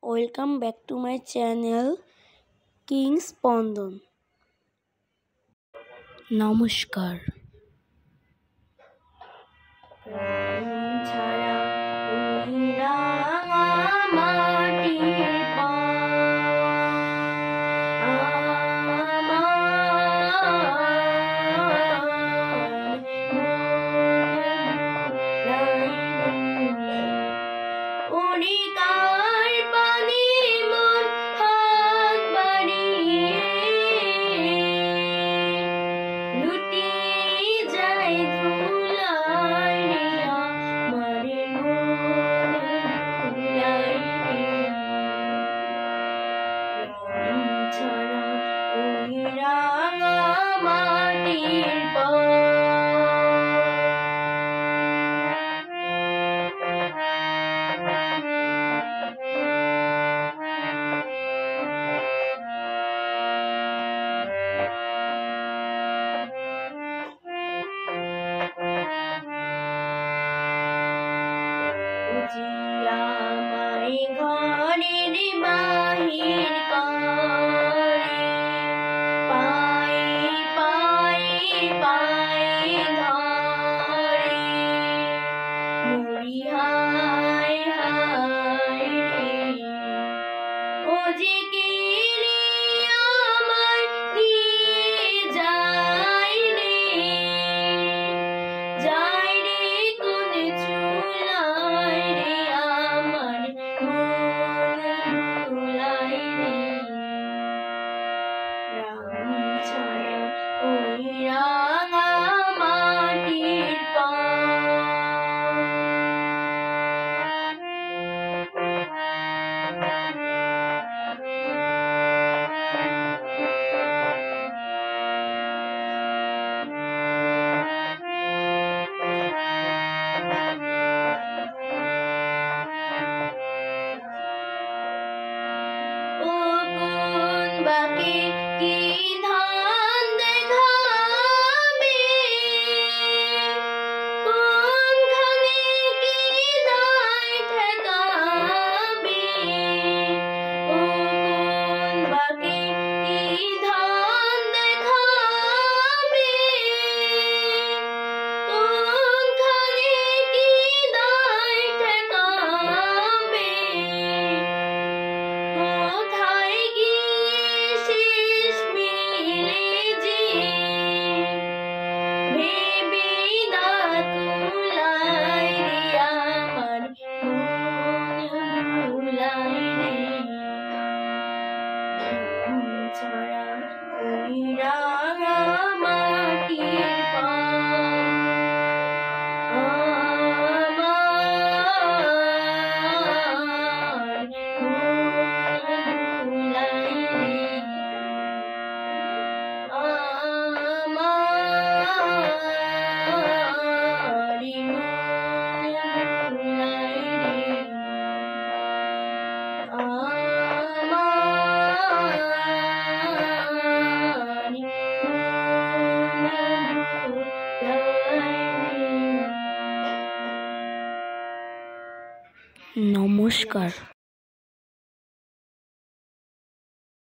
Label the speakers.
Speaker 1: Welcome back to my channel king স্পন্দন। নমস্কার। ঘরের বাহির করে পায়ে পায়ে পায়ে ধরে মরি হায় হায় রে ও যে কে রে আমায় নিয়ে যায় রে যায় রে কোন চুলায় রে আমার মন ভুলায় রে রাম ছাড়া ওই রাঙা মাটির বাকি কি ধান দেখাবে কোনখানে কি দায় ঠেকাবে ও কোন বাকি কি ধান দেখাবে কোনখানে কি দায় ঠেকাবে কোথায় নমস্কার।